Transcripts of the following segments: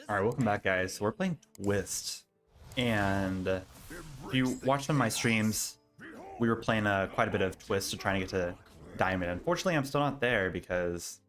Alright, welcome back, guys. So we're playing Twist, and if you watched some of my streams, we were playing quite a bit of Twist to try and get to Diamond. Unfortunately, I'm still not there because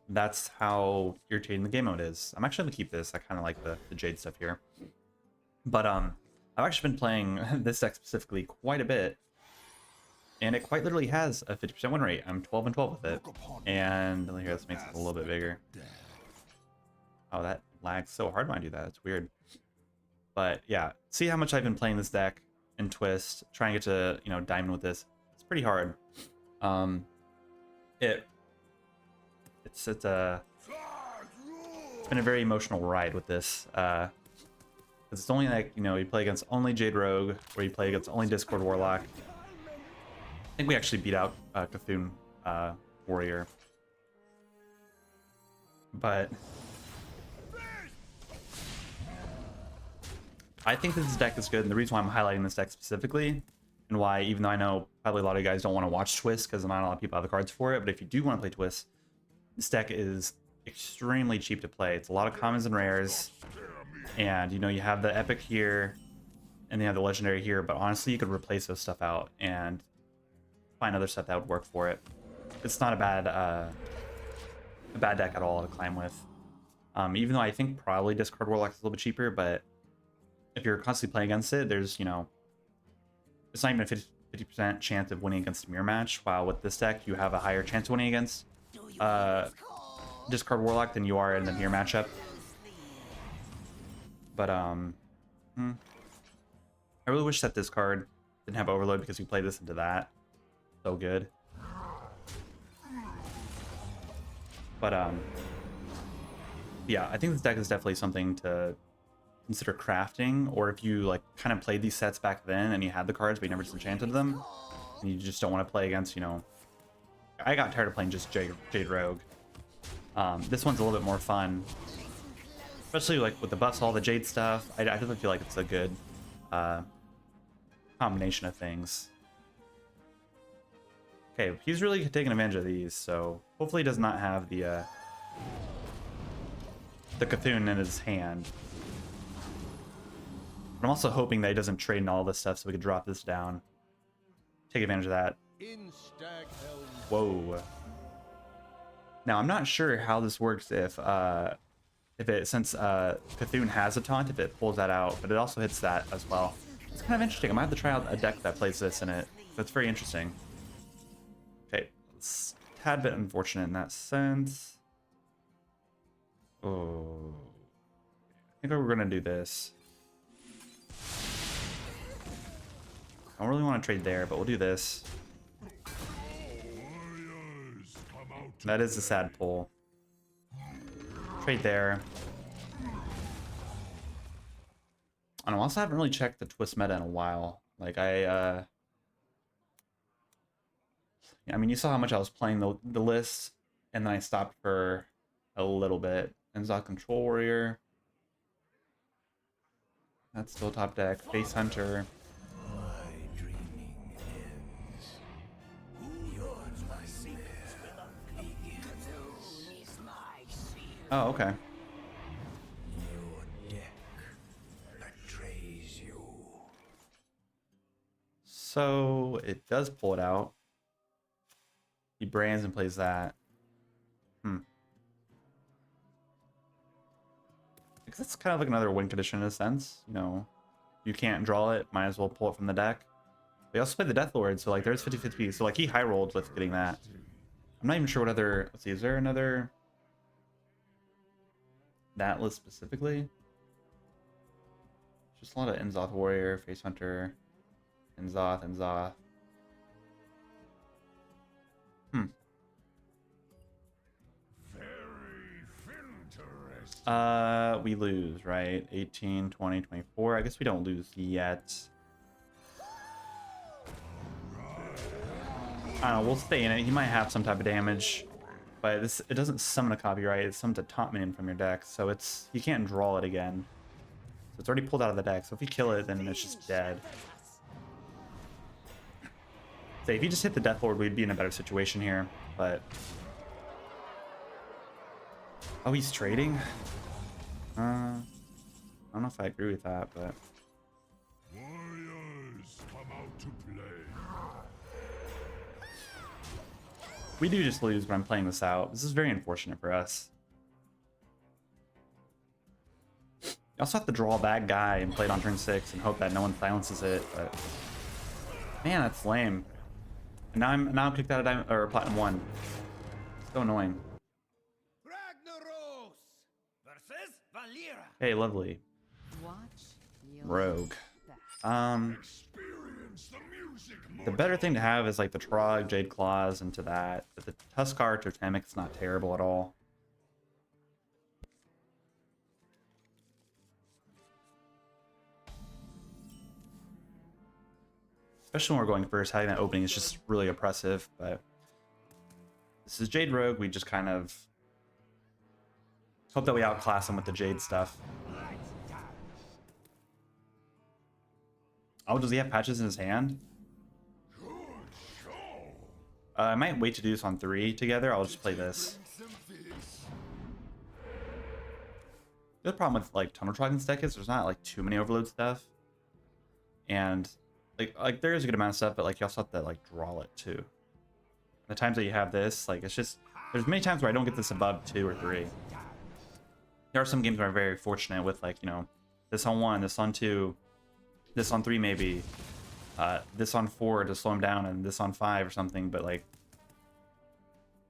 that's how irritating the game mode is. I'm actually going to keep this. I kind of like the Jade stuff here. But I've actually been playing this deck specifically quite a bit, and it quite literally has a 50% win rate. I'm 12 and 12 with it. And here, let's make it a little bit bigger. Oh, that lags so hard when I do that. It's weird. But yeah, see how much I've been playing this deck in Twist, trying to get to, Diamond with this. It's pretty hard. It's been a very emotional ride with this. Because it's only like, you play against only Jade Rogue, or you play against only Discord Warlock. I think we actually beat out Cthulhu Warrior. But I think this deck is good, and the reason why I'm highlighting this deck specifically, and why, even though I know probably a lot of you guys don't want to watch Twist because not a lot of people have the cards for it, but if you do want to play Twist, this deck is extremely cheap to play. It's a lot of commons and rares, and you have the epic here, and you have the legendary here, but honestly, you could replace those stuff out and find other stuff that would work for it. It's not a bad deck at all to climb with. Even though I think probably Discard Warlock is a little bit cheaper, but if you're constantly playing against it, there's, it's not even a 50% chance of winning against a mirror match, while with this deck, you have a higher chance of winning against Discard Warlock than you are in the mirror matchup. But, I really wish that this card didn't have Overload, because we played this into that. So good. But, yeah, I think this deck is definitely something to consider crafting, or if you kind of played these sets back then and you had the cards but you never disenchanted them and you just don't want to play against, I got tired of playing just Jade Rogue. This one's a little bit more fun, especially with the buffs, all the Jade stuff. I definitely feel like it's a good combination of things. Okay, he's really taking advantage of these, so hopefully he does not have the Cthulhu in his hand. But I'm also hoping that he doesn't trade in all this stuff so we can drop this down. Take advantage of that. Whoa. Now, I'm not sure how this works since Cthulhu has a taunt, if it pulls that out, but it also hits that as well. It's kind of interesting. I might have to try out a deck that plays this in it. That's very interesting. Okay, it's a tad bit unfortunate in that sense. Oh. I think we're going to do this. I don't really want to trade there, but we'll do this. That is a sad pull. Trade there. And I also haven't really checked the Twist meta in a while. I mean, you saw how much I was playing the list, and then I stopped for a little bit. Enzot Control Warrior. That's still top deck. Face Hunter. Oh, okay. So it does pull it out. He brands and plays that. Because it's kind of like another win condition in a sense. You can't draw it, might as well pull it from the deck. They also play the Death Lord, so there's 50-50. So he high rolled with getting that. I'm not even sure what other. Let's see, is there another that list specifically? Just a lot of Enzot Warrior, Face Hunter, Enzoth. We lose, right? 18, 20, 24. I guess we don't lose yet. I don't know, we'll stay in it. He might have some type of damage. But it doesn't summon a copyright, it summons a taunt minion from your deck, so you can't draw it again. So it's already pulled out of the deck, so if you kill it, then it's just dead. So if you just hit the Death Lord, we'd be in a better situation here, but Oh, he's trading? I don't know if I agree with that, but... Warriors come out to play. We do just lose when I'm playing this out. This is very unfortunate for us. You also have to draw a bad guy and play it on turn 6 and hope that no one silences it, but... Man, that's lame. And now I'm kicked out of Diamond, or Platinum 1. So annoying. Ragnaros versus Valera. Hey, lovely. Watch your Rogue. back. Experience the music. The better thing to have is like the Trog, Jade Claws into that. But the Tuskar Totemic is not terrible at all. Especially when we're going first, having that opening is just really oppressive, but this is Jade Rogue. We just kind of hope that we outclass him with the Jade stuff. Oh, does he have patches in his hand? I might wait to do this on 3 together. I'll just play this. The other problem with like Tunnel Dragon's deck is there's not like too many overload stuff. And like there is a good amount of stuff, but like you also have to like draw it too. The times that you have this, like it's just there's many times where I don't get this above 2 or 3. There are some games where I'm very fortunate with like, you know, this on 1, this on 2, this on 3 maybe, this on 4 to slow him down, and this on 5 or something. But like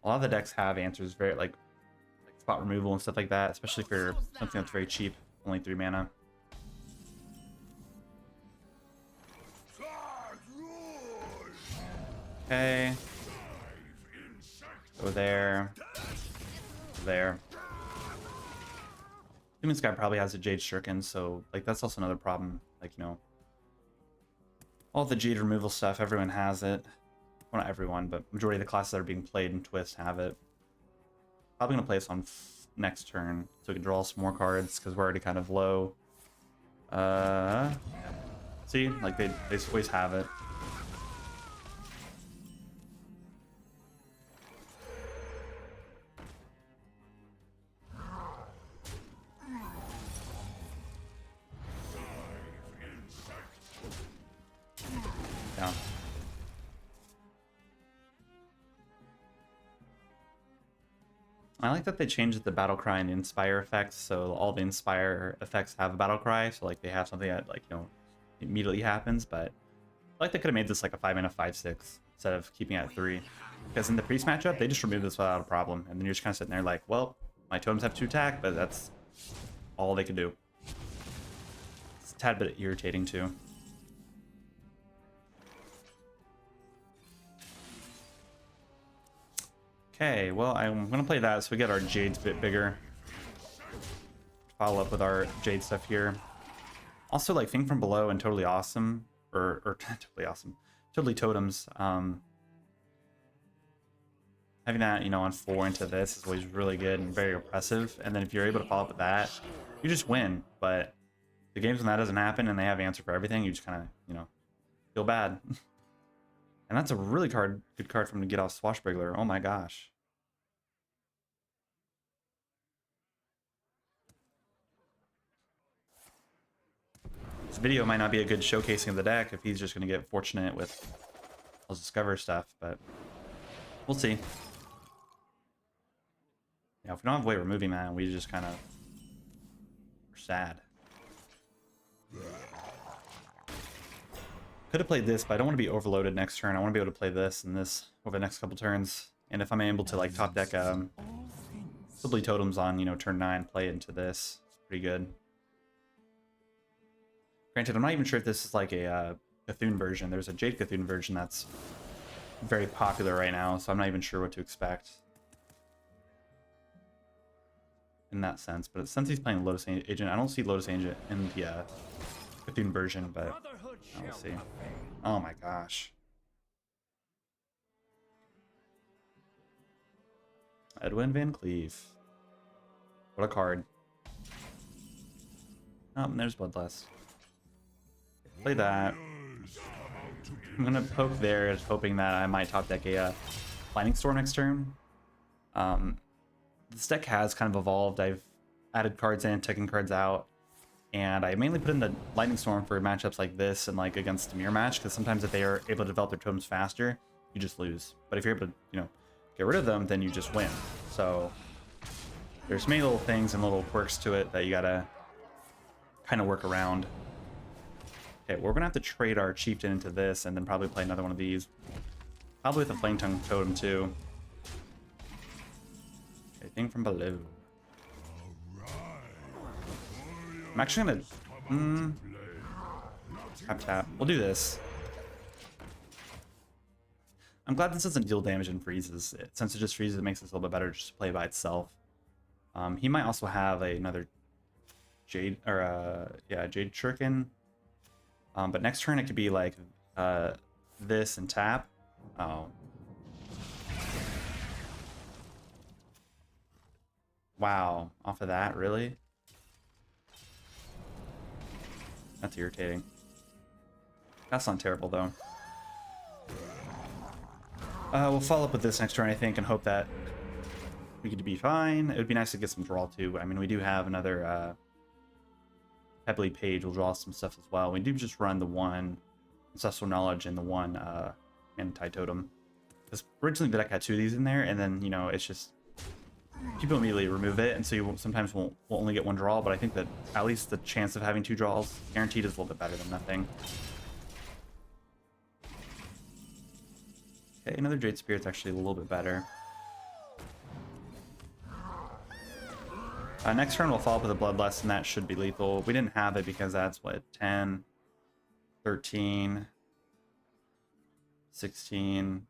a lot of the decks have answers very like spot removal and stuff like that, especially for something that's very cheap, only 3 mana. Okay. Go there. There. This guy probably has a Jade Shuriken, so like that's also another problem. Like, you know, all the Jade removal stuff, everyone has it. Well, not everyone, but majority of the classes that are being played in Twist have it. Probably gonna play this on next turn so we can draw some more cards because we're already kind of low. See, like they always have it. Yeah. I like that they changed the battle cry and the inspire effects, so all the inspire effects have a battle cry, so like they have something that like, you know, immediately happens. But I like they could have made this like a 5-mana 5/6 instead of keeping it at 3, because in the priest matchup they just removed this without a problem, and then you're just kind of sitting there like, well, my totems have 2 attack, but that's all they could do. It's a tad bit irritating too. Okay, well, I'm gonna play that so we get our Jades a bit bigger. Follow up with our Jade stuff here. Also, like, Thing from Below and Totally Awesome, or Totally Awesome, Totally Totems. Having that, you know, on 4 into this is always really good and very oppressive. And then if you're able to follow up with that, you just win. But the games when that doesn't happen and they have answer for everything, you just kind of, you know, feel bad. And that's a really good card for him to get off Swashbuckler. Oh my gosh. This video might not be a good showcasing of the deck if he's just going to get fortunate with all his Discover stuff, but we'll see. Yeah, if we don't have a way of removing that, we just kind of are sad. Could have played this, but I don't want to be overloaded next turn. I want to be able to play this and this over the next couple turns. And if I'm able to like top deck Sibley Totems on, you know, turn 9, play it into this, it's pretty good. Granted, I'm not even sure if this is like a Cthulhu version. There's a Jade Cthulhu version that's very popular right now, so I'm not even sure what to expect in that sense. But since he's playing Lotus Agent, I don't see Lotus Agent in the Cthulhu version, but we'll see. Oh my gosh. Edwin Van Cleave. What a card. Oh, and there's Bloodlust. Play that. I'm gonna poke there, hoping that I might top deck a Lightning Storm next turn. this deck has kind of evolved. I've added cards in, taken cards out, and I mainly put in the Lightning Storm for matchups like this and like against the mirror match, because sometimes if they are able to develop their totems faster, you just lose. But if you're able to, you know, get rid of them, then you just win. So there's many little things and little quirks to it that you gotta kind of work around. Okay, we're gonna have to trade our chieftain into this and then probably play another one of these. Probably with a Flame Tongue Totem too. Anything from below. I'm actually gonna tap. We'll do this. I'm glad this doesn't deal damage and freezes. Since it just freezes, it makes this a little bit better just to play by itself. He might also have another Jade, or yeah, Jade Shuriken. But next turn it could be like this and tap. Oh. Wow, off of that, really? That's irritating. That's not terrible, though. We'll follow up with this next turn, I think, and hope that we could be fine. It would be nice to get some draw, too. I mean, we do have another Pebbly Page. We'll draw some stuff as well. We do just run the one Ancestral Knowledge and the one Anti-Totem. Because originally the deck had 2 of these in there, and then, you know, it's just... people immediately remove it, and so you sometimes won't only get 1 draw, but I think that at least the chance of having 2 draws guaranteed is a little bit better than nothing. Okay, another Jade Spirit's actually a little bit better. Next turn we'll follow up with a Bloodlust, and that should be lethal. We didn't have it because that's, what, 10, 13, 16...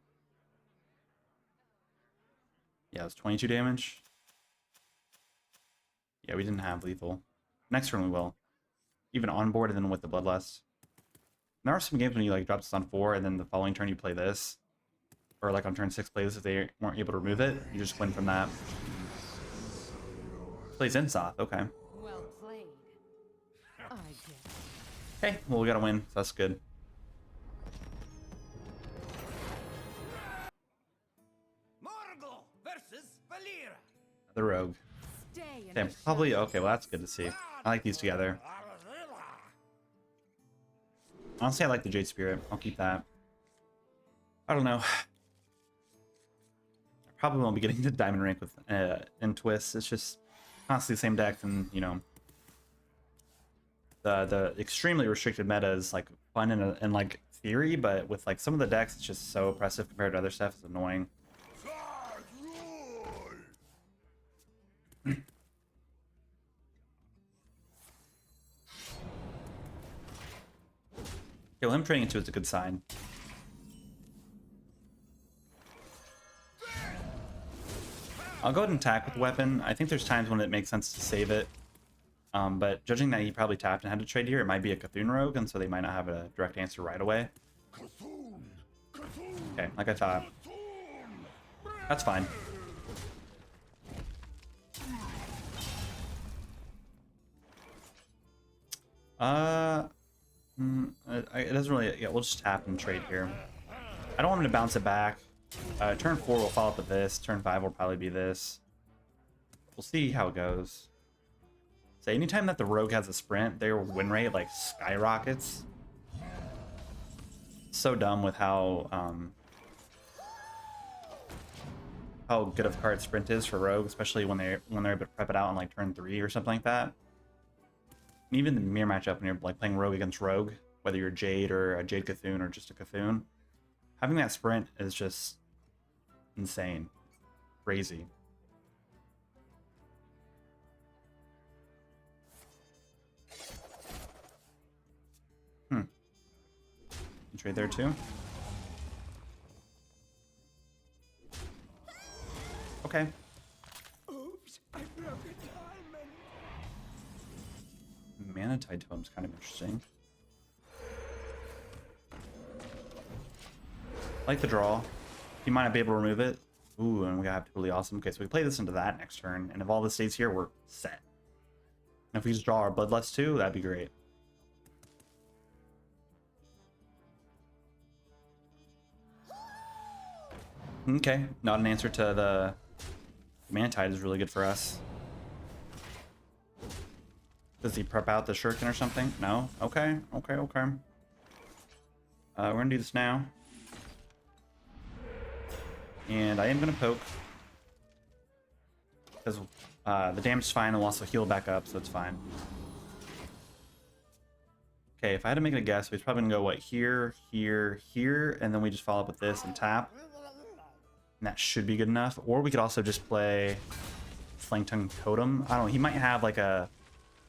yeah, it was 22 damage. Yeah, we didn't have lethal. Next turn we will. Even on board and then with the Bloodlust. There are some games when you like drop this on 4 and then the following turn you play this. Or like on turn 6 play this if they weren't able to remove it. You just win from that. Plays Insoth, okay. Well played. I guess. Okay, well we gotta win, so that's good. Morgul versus Valira. The Rogue. Stay in Okay, the probably, okay, well that's good to see. I like these together. Honestly, I like the Jade Spirit. I'll keep that. I don't know. I probably won't be getting to Diamond Rank with in Twists. It's just constantly the same deck, and you know, the extremely restricted meta is like fun in like theory, but with like some of the decks, it's just so oppressive compared to other stuff. It's annoying. Okay, well, him trading into it's a good sign. I'll go ahead and attack with the weapon. I think there's times when it makes sense to save it. But judging that he probably tapped and had to trade here, it might be a Cthulhu Rogue, and so they might not have a direct answer right away. Okay, like I thought. That's fine. It doesn't really... yeah, we'll just tap and trade here. I don't want him to bounce it back. Turn 4 will follow up with this. Turn 5 will probably be this. We'll see how it goes. So anytime that the Rogue has a sprint, their win rate like skyrockets. So dumb with how good of a card sprint is for Rogue, especially when they're able to prep it out on like turn 3 or something like that. And even the mirror matchup when you're like playing Rogue against Rogue, whether you're Jade or a Jade Cthulhu or just a Cthulhu, having that sprint is just insane. Crazy. Trade there too. Okay. Oops, I broke a diamond. Manatide Totem's kind of interesting. Like the draw. He might not be able to remove it. Ooh, and we have totally awesome. Okay, so we play this into that next turn, and if all this stays here, we're set. And if we just draw our Bloodlust too, that'd be great. Okay, not an answer to the Mantide is really good for us. Does he prep out the shuriken or something? No? Okay, okay, okay. We're gonna do this now. And I am gonna poke. Because the damage is fine, and we'll also heal back up, so it's fine. Okay, if I had to make a guess, we're probably gonna go, what, here, here, here, and then we just follow up with this and tap. And that should be good enough. Or we could also just play Flank Tongue Totem. I don't know, he might have like a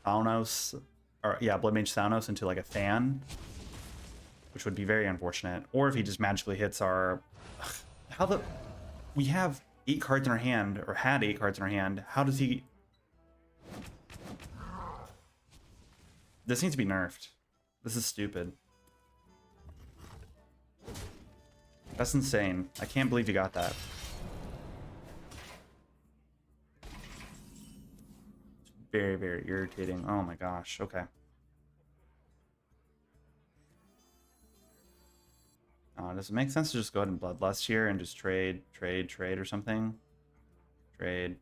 Thanos, or yeah, Blood Mage Thanos into like a fan, which would be very unfortunate. Or if he just magically hits our... How the... We have 8 cards in our hand, or had 8 cards in our hand. How does he... This needs to be nerfed. This is stupid. That's insane. I can't believe you got that. It's very, very irritating. Oh my gosh. Okay. Does it make sense to just go ahead and Bloodlust here and just trade or something? Trade.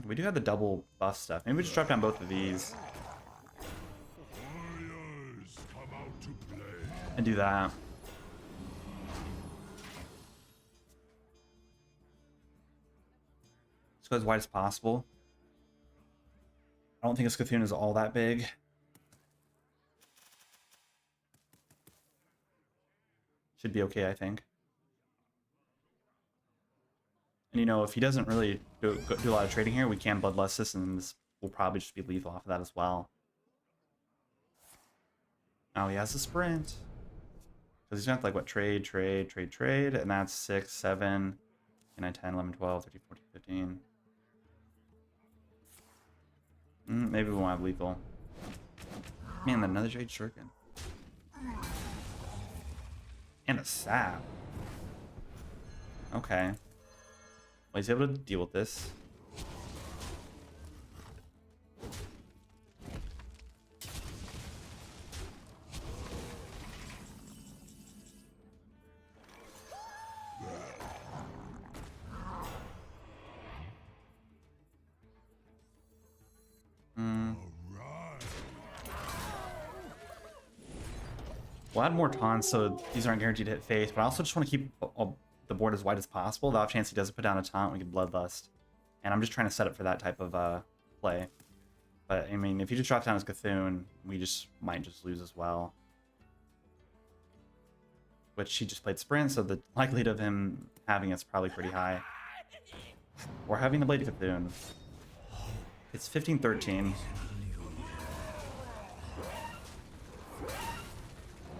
We do have the double buff stuff. Maybe we just drop down both of these. Warriors, come out to play. And do that. Let's go as wide as possible. I don't think a Scathun is all that big. Should be okay, I think. And you know, if he doesn't really do a lot of trading here, we can Bloodlust this, and this will probably just be lethal off of that as well. Now he has a sprint. Because he's going to have to, like, what, trade, and that's 6, 7, 9, 10, 11, 12, 13, 14, 15. Maybe we won't have lethal. Man, another Jade Shuriken. And a sap. Okay. Well, he's able to deal with this. We'll add more taunts so these aren't guaranteed to hit face, but I also just want to keep the board as wide as possible. The off chance he doesn't put down a taunt, we can Bloodlust. And I'm just trying to set up for that type of play. But, I mean, if you just drop down as Cthulhu, we just might just lose as well. Which he just played Sprint, so the likelihood of him having it's probably pretty high. Or having the Blade of Cthulhu. It's 15-13.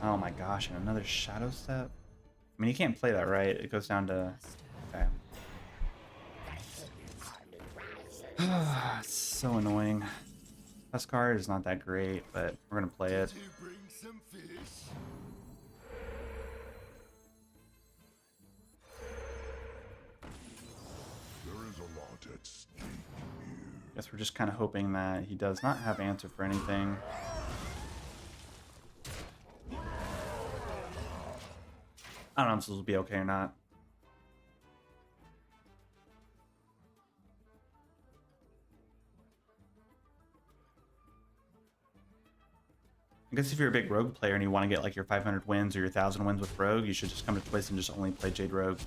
Oh my gosh, and another Shadow Step? I mean, you can't play that, right? It goes down to... Okay. It's so annoying. This card is not that great, but we're gonna play it. Guess we're just kind of hoping that he does not have answer for anything. I don't know if this will be okay or not. I guess if you're a big rogue player and you want to get like your 500 wins or your 1,000 wins with rogue, you should just come to Twist and just only play Jade Rogue.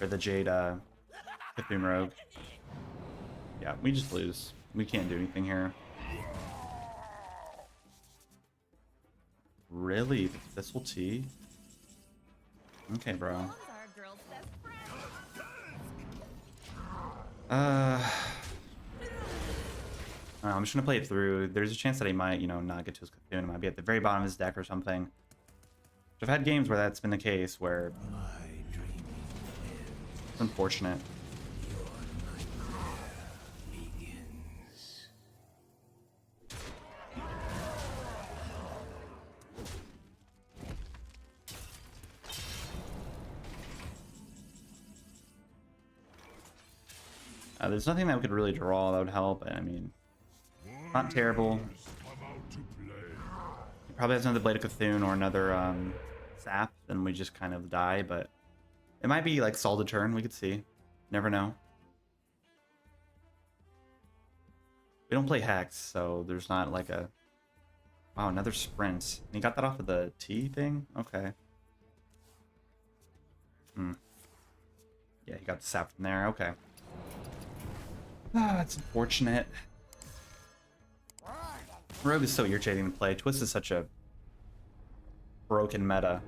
Or the Jade Cthulhu Rogue. Yeah, we just lose. We can't do anything here. Really? This will T? Okay, bro. I'm just gonna play it through. There's a chance that he might, you know, not get to his Cthulhu. It might be at the very bottom of his deck or something. I've had games where that's been the case, where it's unfortunate. There's nothing that we could really draw that would help. I mean, not terrible. He probably has another Blade of Cthulhu or another Sap, then we just kind of die, but It might be like Salted turn, we could see. Never know. We don't play Hex, so there's not like a... Wow, another sprint. And he got that off of the T thing? Okay. Yeah, he got the sap from there. Okay. Ah, that's unfortunate. Rogue is so irritating to play. Twist is such a broken meta.